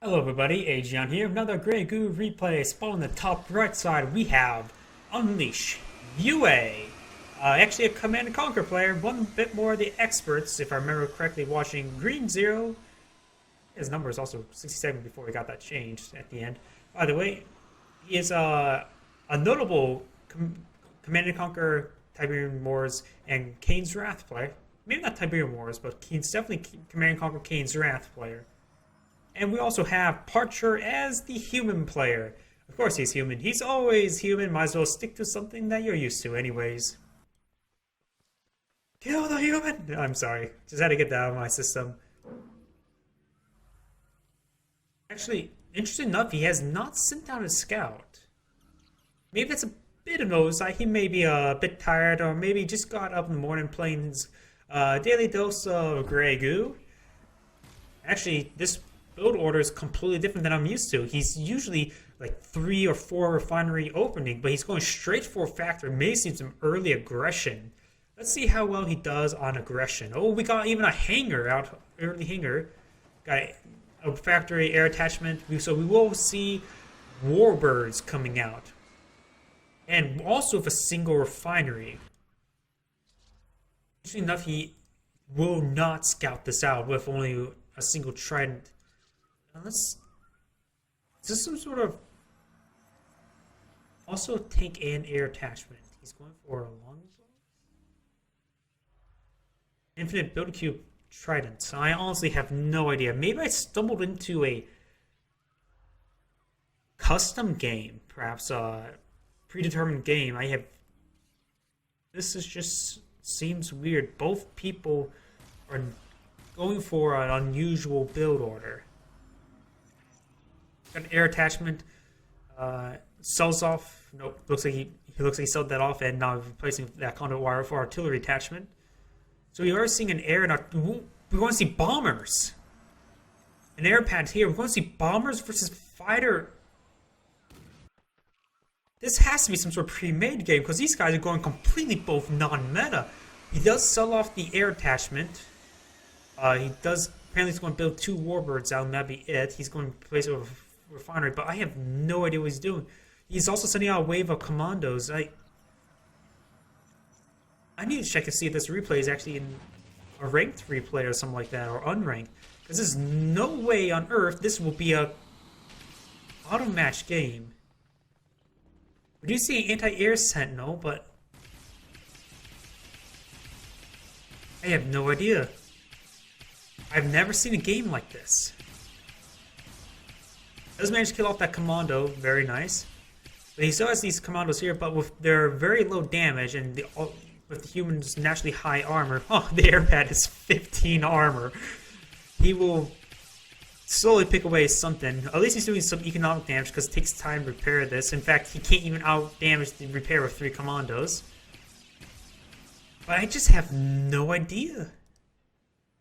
Hello everybody, Agion here. Another great Goo Replay. Spot on the top right side, we have Unleash UA. Actually a Command & Conquer player, one bit more of the experts, if I remember correctly, watching Green Zero. His number is also 67 before we got that changed at the end. By the way, he is a notable Command & Conquer Tiberian Wars and Kane's Wrath player. Maybe not Tiberian Wars, but he's definitely Command & Conquer Kane's Wrath player. And we also have Parture as the human player. Of course he's human. He's always human. Might as well stick to something that you're used to anyways. Kill the human! I'm sorry. Just had to get that out of my system. Actually, interesting enough, he has not sent out a scout. Maybe that's a bit of an oversight. He may be a bit tired, or maybe just got up in the morning playing his daily dose of Grey Goo. Actually, this build order is completely different than I'm used to. He's usually like 3 or 4 refinery opening, but he's going straight for factory. Maybe see some early aggression. Let's see how well he does on aggression. Oh, we got even a hanger out, early hanger. Got a factory air attachment. So we will see warbirds coming out. And also with a single refinery. Interesting enough, he will not scout this out with only a single trident. Is this some sort of also tank and air attachment? He's going for a longbow. Infinite build cube trident. So I honestly have no idea. Maybe I stumbled into a custom game, perhaps a predetermined game. This is just seems weird. Both people are going for an unusual build order. Got an air attachment. Sells off. Nope. Looks like he sold that off, and now replacing that conduit wire for artillery attachment. So we are seeing an air, and we're going to see bombers. An air pad here. We're going to see bombers versus fighter. This has to be some sort of pre-made game because these guys are going completely both non-meta. He does sell off the air attachment. He does. Apparently, he's going to build 2 warbirds out, and that'd be it. He's going to replace it with a refinery, but I have no idea what he's doing. He's also sending out a wave of commandos. I need to check to see if this replay is actually in a ranked replay or something like that, or unranked. Because there's no way on earth this will be a auto-match game. We do see anti-air sentinel, but I have no idea. I've never seen a game like this. Does manage to kill off that commando, very nice. But he still has these commandos here, but with their very low damage and with the humans' naturally high armor. Oh, the airpad is 15 armor. He will slowly pick away something. At least he's doing some economic damage because it takes time to repair this. In fact, he can't even out-damage the repair with 3 commandos. But I just have no idea.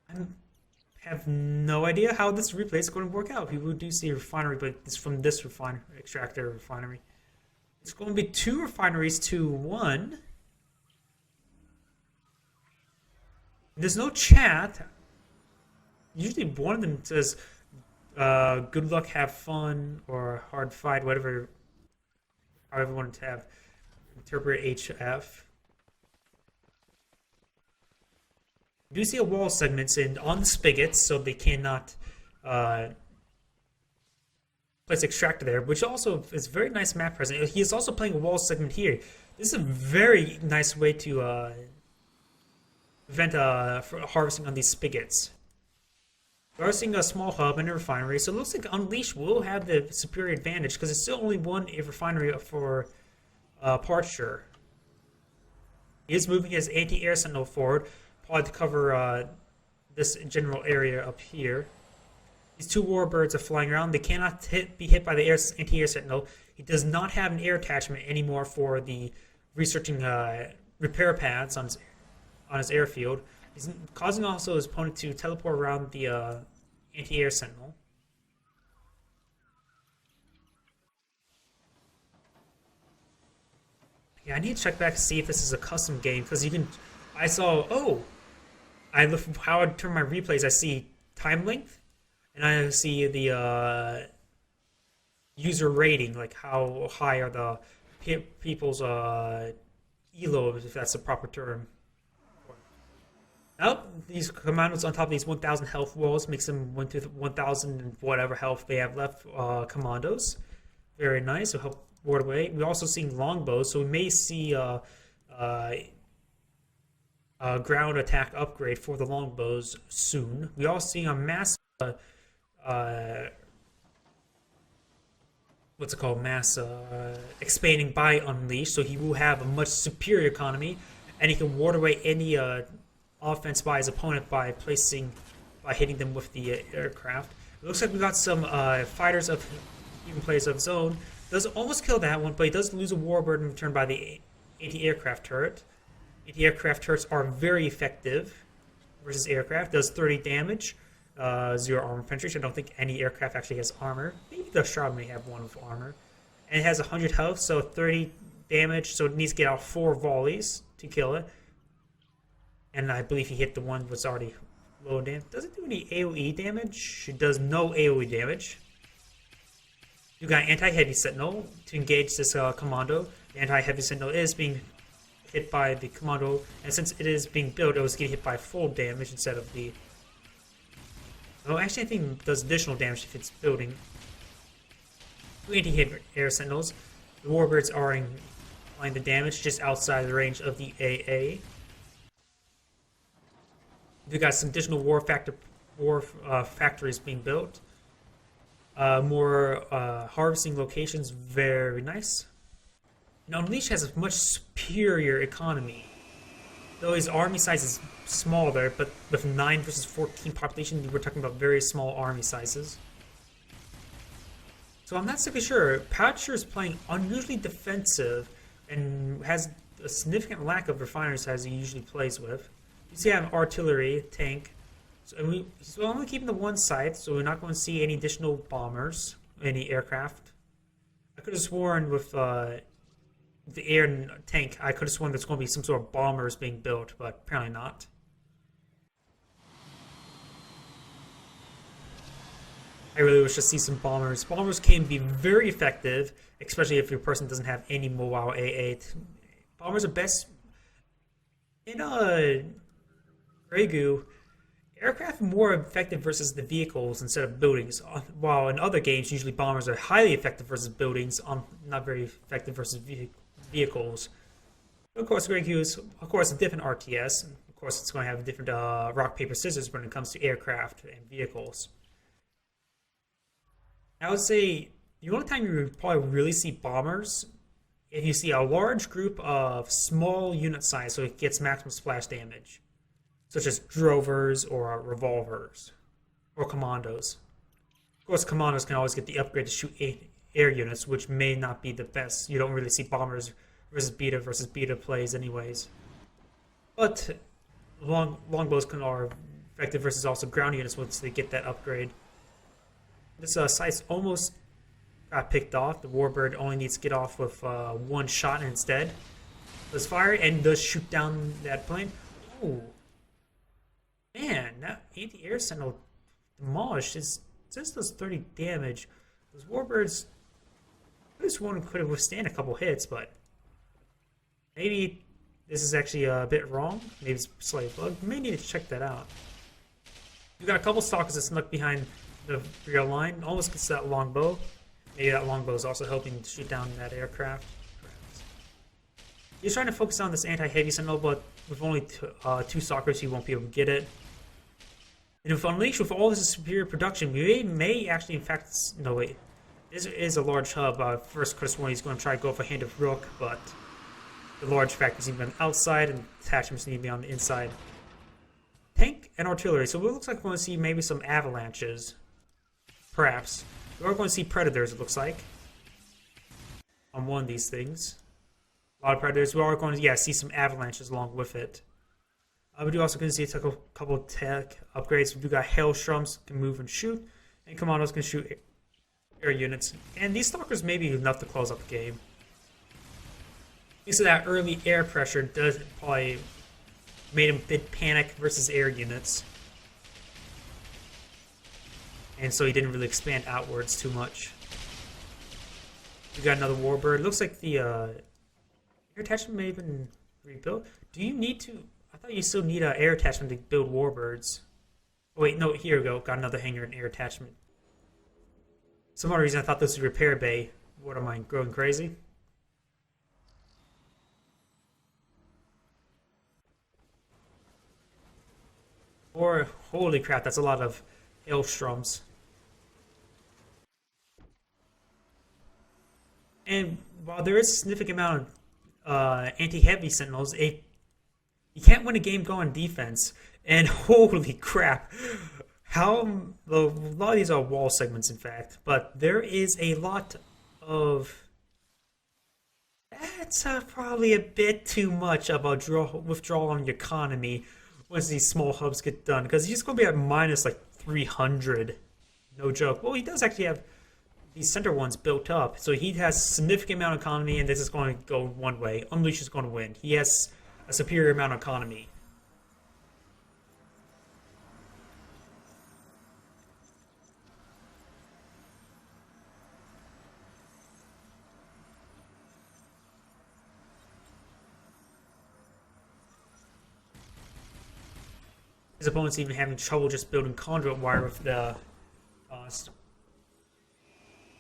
I have no idea how this replay is going to work out. People do see a refinery, but it's from this extractor refinery. It's going to be 2 refineries to 1. There's no chat. Usually one of them says, good luck, have fun, or hard fight, whatever, however you want to have. Interpret HF. You do see a wall segments on the spigots, so they cannot place extractor there, which also is very nice map present. He is also playing a wall segment here. This is a very nice way to prevent harvesting on these spigots. We're seeing a small hub and a refinery, so it looks like Unleash will have the superior advantage because it's still only 1 refinery for Parture. He is moving his anti-air sentinel forward, probably to cover this general area up here. These 2 warbirds are flying around. They cannot be hit by the anti-air sentinel. He does not have an air attachment anymore for the researching repair pads on his airfield. He's causing also his opponent to teleport around the anti-air sentinel. Yeah, I need to check back to see if this is a custom game because you can. I saw. Oh, I look how I turn my replays. I see time length. And I see the user rating, like how high are the people's elo, if that's the proper term. Now, these commandos on top of these 1,000 health walls makes them 1,000 and whatever health they have left commandos. Very nice. So help ward away. We're also seeing longbows, so we may see ground attack upgrade for the longbows soon. We also see a mass what's it called? Mass expanding by Unleash, so he will have a much superior economy, and he can ward away any offense by his opponent by hitting them with the aircraft. It looks like we got some fighters of even players of his own. Does almost kill that one, but he does lose a warbird in return by the anti-aircraft turret. Anti-aircraft turrets are very effective versus aircraft. Does 30 damage. 0 armor penetration. I don't think any aircraft actually has armor. Maybe the Shroud may have one with armor. And it has 100 health, so 30 damage, so it needs to get out 4 volleys to kill it. And I believe he hit the one that's already low damage. Does it do any AoE damage? It does no AoE damage. You got anti-heavy sentinel to engage this commando. The anti-heavy sentinel is being hit by the commando, and since it is being built, it was getting hit by full damage instead of the... Oh, actually, I think it does additional damage if it's building. 2 anti-air sentinels. The warbirds are applying the damage just outside the range of the AA. We got some additional war factories being built. More harvesting locations, very nice. Now, Unleash has a much superior economy. Though his army size is smaller, but with 9 versus 14 population, we're talking about very small army sizes. So I'm not super sure. Parture is playing unusually defensive and has a significant lack of refiners as he usually plays with. You see I have artillery, tank. So we're only keeping the one side, so we're not going to see any additional bombers, any aircraft. I could have sworn with the air and tank, I could have sworn there's going to be some sort of bombers being built, but apparently not. I really wish to see some bombers. Bombers can be very effective, especially if your person doesn't have any mobile A8. Bombers are best in Grey Goo. Aircraft are more effective versus the vehicles instead of buildings, while in other games, usually bombers are highly effective versus buildings, not very effective versus vehicles. But of course, Grey Goo is, of course, a different RTS. Of course, it's going to have a different rock, paper, scissors when it comes to aircraft and vehicles. I would say the only time you would probably really see bombers if you see a large group of small unit size, so it gets maximum splash damage, such as drovers or revolvers or commandos. Of course, commandos can always get the upgrade to shoot air units, which may not be the best. You don't really see bombers versus beta plays anyways. But longbows are effective versus also ground units once they get that upgrade. This site's almost got picked off. The warbird only needs to get off with one shot instead. Does fire and does shoot down that plane. Oh, man, that anti-air sentinel demolished. It says does 30 damage. Those warbirds, this one could have withstand a couple hits, but maybe this is actually a bit wrong. Maybe it's a slight bug. You may need to check that out. You got a couple stalkers that snuck behind the rear line. Almost gets that longbow. Maybe that longbow is also helping to shoot down that aircraft. He's trying to focus on this anti-heavy sentinel, but with only two stalkers, he won't be able to get it. And if Unleashed, with all this superior production, we may actually, in fact, no wait, this is a large hub. First, Chris Warren, he's going to try to go for Hand of Rook, but the large factories need to be on the outside, and attachments need to be on the inside. Tank and artillery. So it looks like we're going to see maybe some avalanches. Perhaps. We are going to see predators, it looks like, on one of these things. A lot of predators. We are going to, see some avalanches along with it. We do also going to see a couple of tech upgrades. We do got Hailstroms, can move and shoot, and Commandos can shoot air units. And these Stalkers may be enough to close up the game. So that early air pressure does probably made him a bit panic versus air units. and so he didn't really expand outwards too much. We got another warbird. Looks like the air attachment may have been rebuilt. Do you need to? I thought you still need an air attachment to build warbirds. Oh, wait, no, here we go. Got another hangar and air attachment. Some other reason I thought this was a repair bay. What am I, going crazy? Or, holy crap, that's a lot of Hailstroms. And while there is a significant amount of anti-heavy sentinels, you can't win a game going defense. And holy crap, how a lot of these are wall segments, in fact, but there is a lot of. That's probably a bit too much of a withdrawal on your economy once these small hubs get done, because he's going to be at minus like 300. No joke. Well, he does actually have these center ones built up, so he has a significant amount of economy, and this is going to go one way. Unleash is going to win. He has a superior amount of economy. His opponent's even having trouble just building conduit wire with the cost.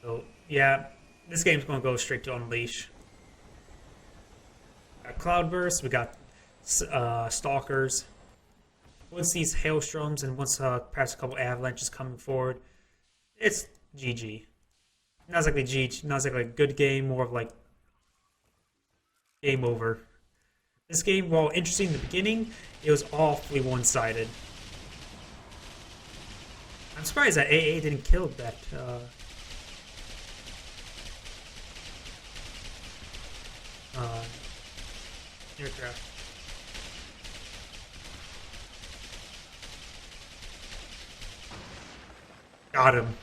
So, yeah, this game's going to go straight to Unleash. We got Cloudburst, we got Stalkers. Once these Hailstroms and once perhaps a couple Avalanches coming forward, it's GG. Not exactly GG, not exactly a good game, more of like game over. This game, while interesting in the beginning, it was awfully one-sided. I'm surprised that AA didn't kill that aircraft. Got him.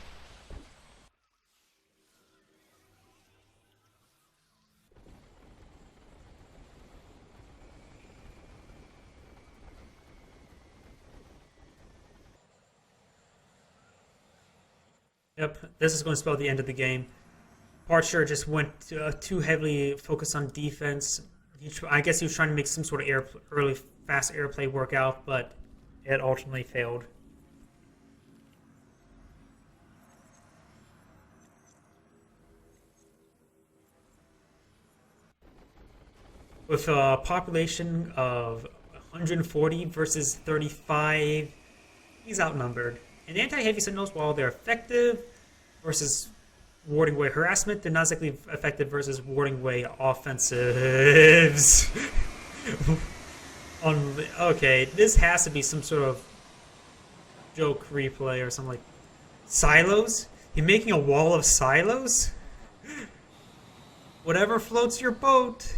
Yep, this is going to spell the end of the game. Parture just went too heavily focused on defense. I guess he was trying to make some sort of early fast airplay work out, but it ultimately failed. With a population of 140 versus 35, he's outnumbered. And anti-heavy sentinels, while they're effective versus warding away harassment, they're not exactly effective versus warding away offensives. Okay, this has to be some sort of joke replay or something like silos? You're making a wall of silos? Whatever floats your boat.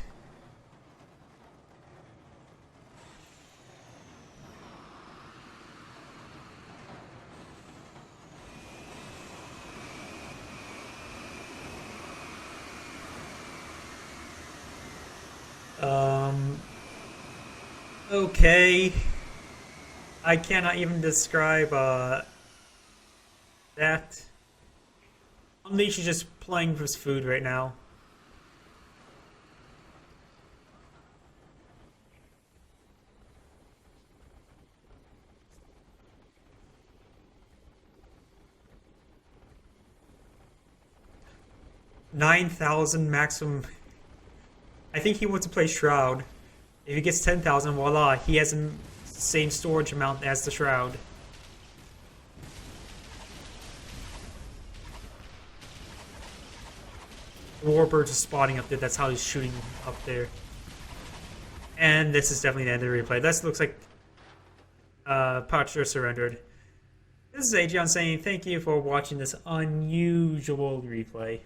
Okay. I cannot even describe that. Unleash is just playing for his food right now. $9,000 maximum. I think he wants to play Shroud. If he gets 10,000, voila, he has the same storage amount as the Shroud. Warbirds are spotting up there, that's how he's shooting up there. And this is definitely the end of the replay. This looks like Parture surrendered. This is Agion saying thank you for watching this unusual replay.